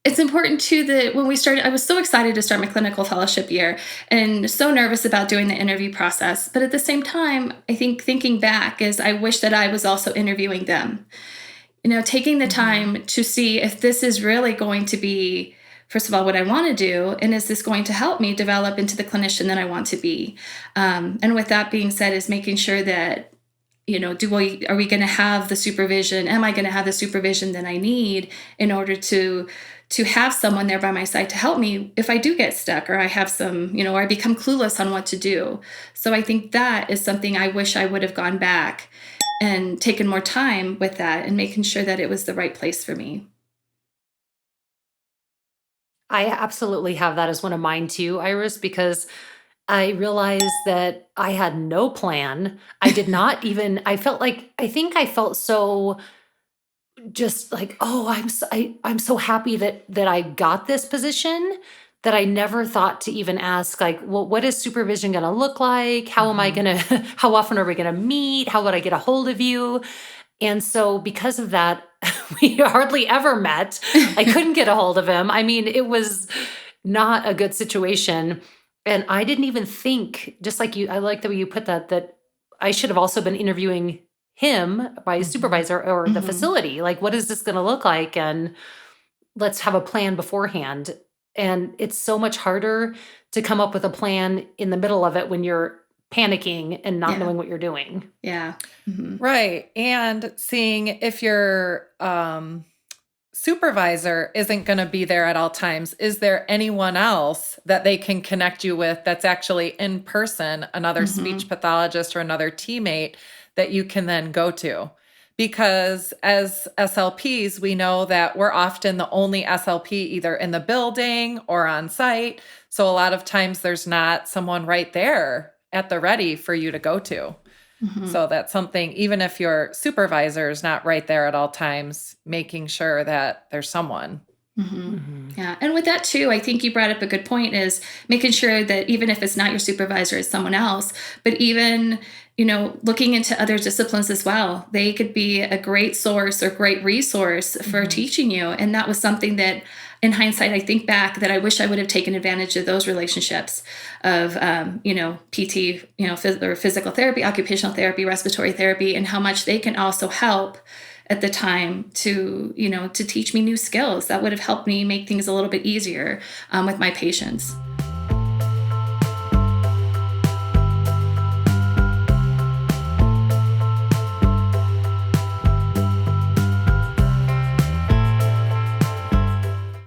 it's important too that when we started, I was so excited to start my clinical fellowship year and so nervous about doing the interview process. But at the same time, I think thinking back is I wish that I was also interviewing them. Taking the Mhm. time to see if this is really going to be, first of all, what I want to do, and is this going to help me develop into the clinician that I want to be? And with that being said, is making sure that are we going to have the supervision? Am I going to have the supervision that I need in order to have someone there by my side to help me if I do get stuck or I have or I become clueless on what to do. So I think that is something I wish I would have gone back and taken more time with that and making sure that it was the right place for me. I absolutely have that as one of mine too, Iris, because I realized that I had no plan. I did not even I felt like I think I felt so just like, "Oh, I'm so happy that I got this position," that I never thought to even ask like, "Well, what is supervision gonna look like? How am I Mhm. gonna how often are we gonna meet? How would I get a hold of you?" And so because of that, we hardly ever met. I couldn't get a hold of him. I mean, it was not a good situation. And I didn't even think, just like you, I like the way you put that, that I should have also been interviewing him, my Mhm. supervisor or the Mhm. facility. Like, what is this going to look like? And let's have a plan beforehand. And it's so much harder to come up with a plan in the middle of it when you're panicking and not Yeah. knowing what you're doing. Yeah. Mhm. Right. And seeing if your supervisor isn't going to be there at all times, is there anyone else that they can connect you with that's actually in person, another speech Mhm. pathologist or another teammate that you can then go to? Because as SLPs, we know that we're often the only SLP either in the building or on site. So a lot of times there's not someone right there at the ready for you to go to. Mhm. So that's something, even if your supervisor is not right there at all times, making sure that there's someone. Mhm. Mhm. Yeah, and with that too, I think you brought up a good point is making sure that even if it's not your supervisor, it's someone else, but even, looking into other disciplines as well. They could be a great source or great resource for Mhm. teaching you. And that was something that in hindsight, I think back that I wish I would have taken advantage of those relationships of, PT, or physical therapy, occupational therapy, respiratory therapy, and how much they can also help at the time to teach me new skills that would have helped me make things a little bit easier with my patients.